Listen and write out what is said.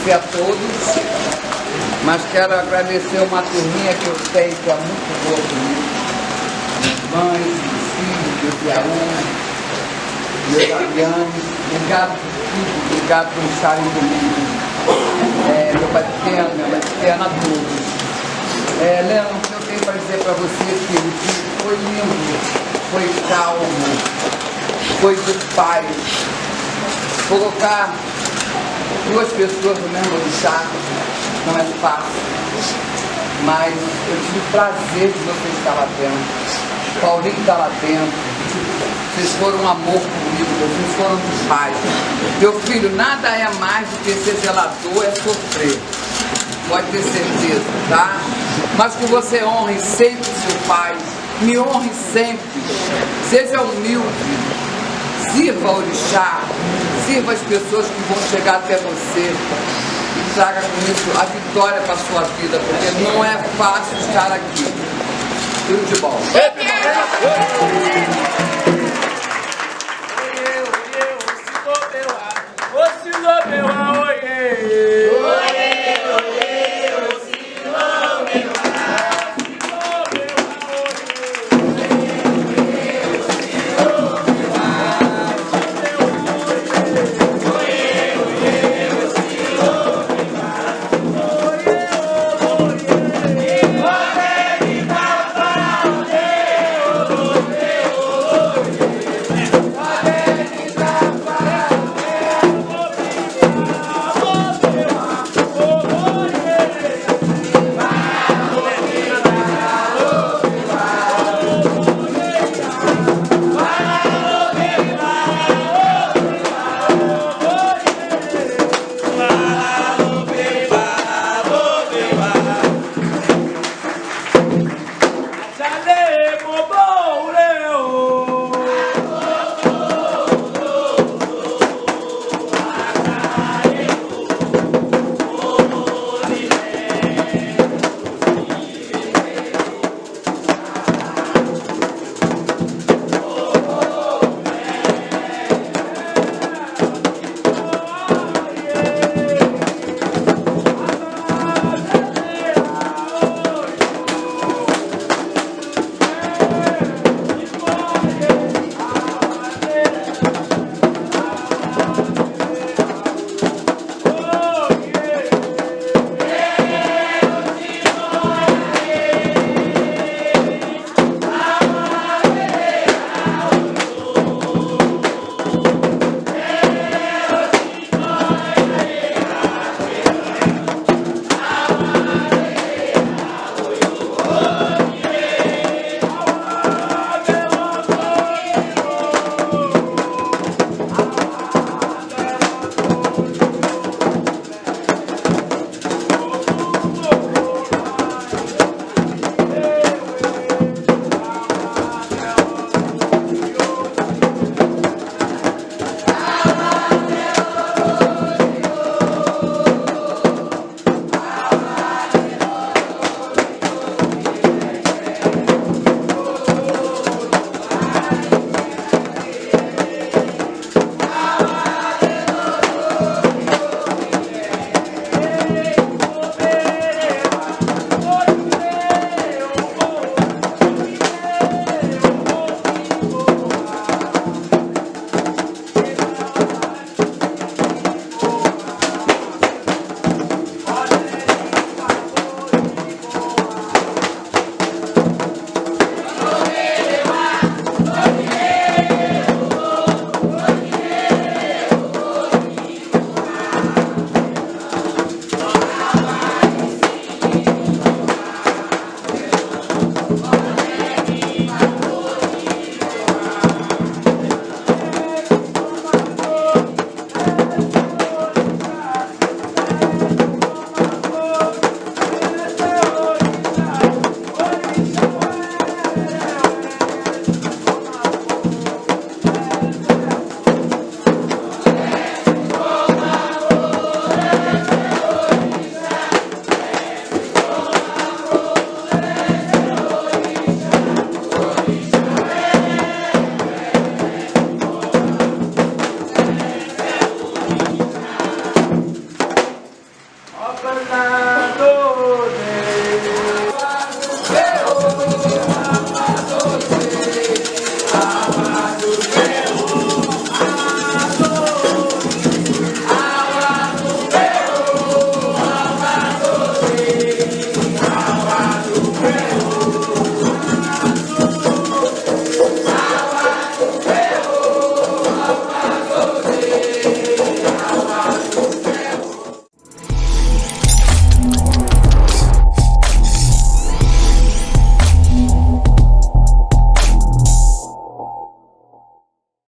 agradecer a todos, mas quero agradecer uma turminha que eu sei que é muito boa comigo. Mães, filhos, do Piauí, meus Ariane, obrigado por tudo, obrigado por estarem comigo. Meu pai pequeno, minha mãe pequena, a todos. Leandro, o que eu tenho para dizer para você é que o dia foi lindo, foi calmo, foi de paz. Colocar duas pessoas no mesmo lugar não é fácil, mas eu tive o prazer de você estar lá dentro. Paulinho está lá dentro. Vocês foram um amor comigo, vocês foram dos pais. Meu filho, nada é mais do que ser zelador, é sofrer. Pode ter certeza, tá? Mas que você honre sempre seu pai, me honre sempre. Seja humilde, sirva o orixá, sirva as pessoas que vão chegar até você e traga com isso a vitória para a sua vida, porque não é fácil estar aqui. Tudo de bom. Olá!